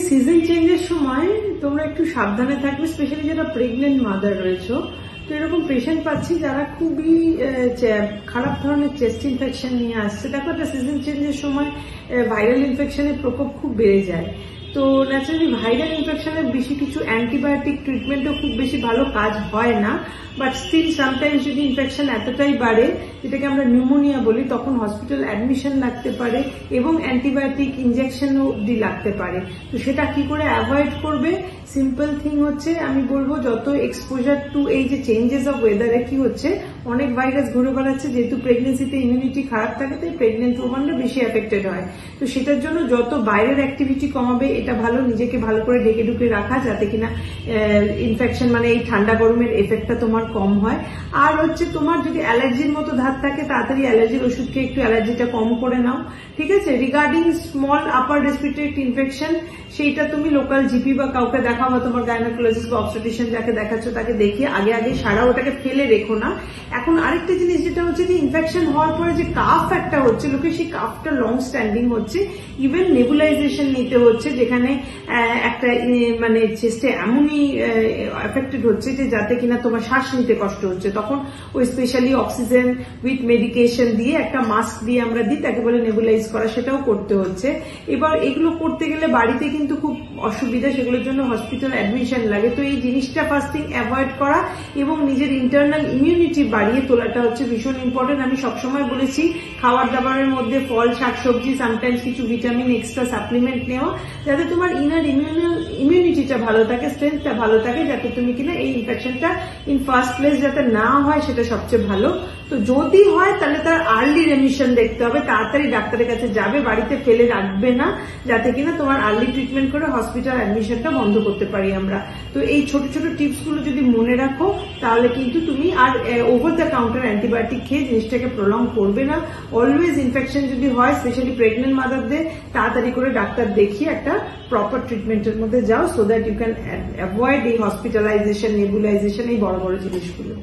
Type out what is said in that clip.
Season চেঞ্জের সময় তোমরা একটু সাবধানে থাকবে, স্পেশালি যারা প্রেগনেন্ট মাদার রয়েছে। তো এরকম পেশেন্ট পাচ্ছি যারা খুবই খারাপ ধরনের চেস্ট ইনফেকশন নিয়ে আসছে। দেখো, একটা সিজন চেঞ্জের সময় ভাইরাল ইনফেকশনের প্রকোপ খুব বেড়ে যায়। তো ন্যাচারালি ভাইরাল ইনফেকশনের বেশি কিছু অ্যান্টিবায়োটিক ট্রিটমেন্টও খুব বেশি ভালো কাজ হয় না, বাট স্টিল সামটাইমস যদি ইনফেকশন এতটাই বাড়ে, যেটাকে আমরা নিউমোনিয়া বলি, তখন হসপিটাল অ্যাডমিশন লাগতে পারে এবং অ্যান্টিবায়োটিক ইনজেকশনও অবধি লাগতে পারে। তো সেটা কি করে অ্যাভয়েড করবে? সিম্পল থিং হচ্ছে, আমি বলবো যত এক্সপোজার টু এই যে চেঞ্জেস অফ ওয়েদারে কি হচ্ছে, অনেক ভাইরাস ঘুরে বেড়াচ্ছে, যেহেতু প্রেগনেন্সিতে ইমিউনিটি খারাপ থাকে তাই প্রেগনেন্ট ওমানরা বেশি এফেক্টেড হয়। তো সেটার জন্য যত বাইরের অ্যাক্টিভিটি কমাবে এটা ভালো, নিজেকে ভালো করে ঢেকে ঢুকে রাখা, যাতে কিনা ইনফেকশন মানে এই ঠান্ডা গরমের এফেক্টটা তোমার কম হয়। আর হচ্ছে তোমার যদি অ্যালার্জির মতো ধাত থাকে, তাড়াতাড়ি অ্যালার্জির ওষুধ খেয়ে একটু অ্যালার্জিটা কম করে নাও, ঠিক আছে? Regarding small upper respiratory infection, সেইটা তুমি লোকাল জিপি বা কাউকে দেখাও, বা তোমার গাইনোকোলজিস্ট বা অবস্টেট্রিশিয়ান যাকে দেখাচ্ছ তাকে দেখিয়ে আগে সারা, ওটাকে ফেলে রেখো না। এখন আরেকটা জিনিস যেটা হচ্ছে যে ইনফেকশন হওয়ার পরে যে কাফ একটা হচ্ছে, লোকে সেই কাফটা লং স্ট্যান্ডিং হচ্ছে, ইভেন নেবুলাইজেশন নিতে হচ্ছে, যেখানে একটা মানে চেস্টে এমনই এফেক্টেড হচ্ছে যে যাতে কিনা তোমার শ্বাস নিতে কষ্ট হচ্ছে, তখন ওই স্পেশালি অক্সিজেন উইথ মেডিকেশন দিয়ে একটা মাস্ক দিয়ে আমরা দিই, তাকে বলে নেবুলাইজ করা, সেটাও করতে হচ্ছে। এবার এগুলো করতে গেলে বাড়িতে কিন্তু খুব অসুবিধা, সেগুলোর জন্য হসপিটাল অ্যাডমিশন লাগে। তো এই জিনিসটা ফার্স্ট থিং অ্যাভয়েড করা এবং নিজের ইন্টারনাল ইমিউনিটি বাড়িয়ে তোলাটা হচ্ছে ভীষণ ইম্পর্টেন্ট। আমি সবসময় বলেছি খাবার দাবারের মধ্যে ফল, শাকসবজি, সামটাইমস কিছু ভিটামিন এক্সট্রা সাপ্লিমেন্ট নেওয়া, যাতে তোমার ইনার ইমিউনিটিটা ভালো থাকে, স্ট্রেংথটা ভালো থাকে, যাতে তুমি কিনা এই ইনফেকশনটা ইন ফার্স্ট প্লেস যাতে না হয়, সেটা সবচেয়ে ভালো। তো যদি হয় তাহলে তার আর্লি রেমিশন দেখতে হবে, তাড়াতাড়ি ডাক্তারের কাছে যাবে, বাড়িতে ফেলে রাখবে না, যাতে কিনা তোমার আর্লি ট্রিটমেন্ট করে হসপিটাল অ্যাডমিশনটা বন্ধ করতে পারি আমরা। তো এই ছোট ছোট টিপস গুলো যদি মনে রাখো, তাহলে কিন্তু তুমি আর ওভার দ্য কাউন্টার অ্যান্টিবায়োটিক খেয়ে জিনিসটাকে প্রলং করবে না। অলওয়েজ ইনফেকশন যদি হয়, স্পেশালি প্রেগনেন্ট মাদারদের, তাড়াতাড়ি করে ডাক্তার দেখিয়ে একটা প্রপার ট্রিটমেন্টের মধ্যে যাও, so that you can avoid এই হসপিটালাইজেশন, নেবুলাইজেশন, এই বড় বড় জিনিসগুলো।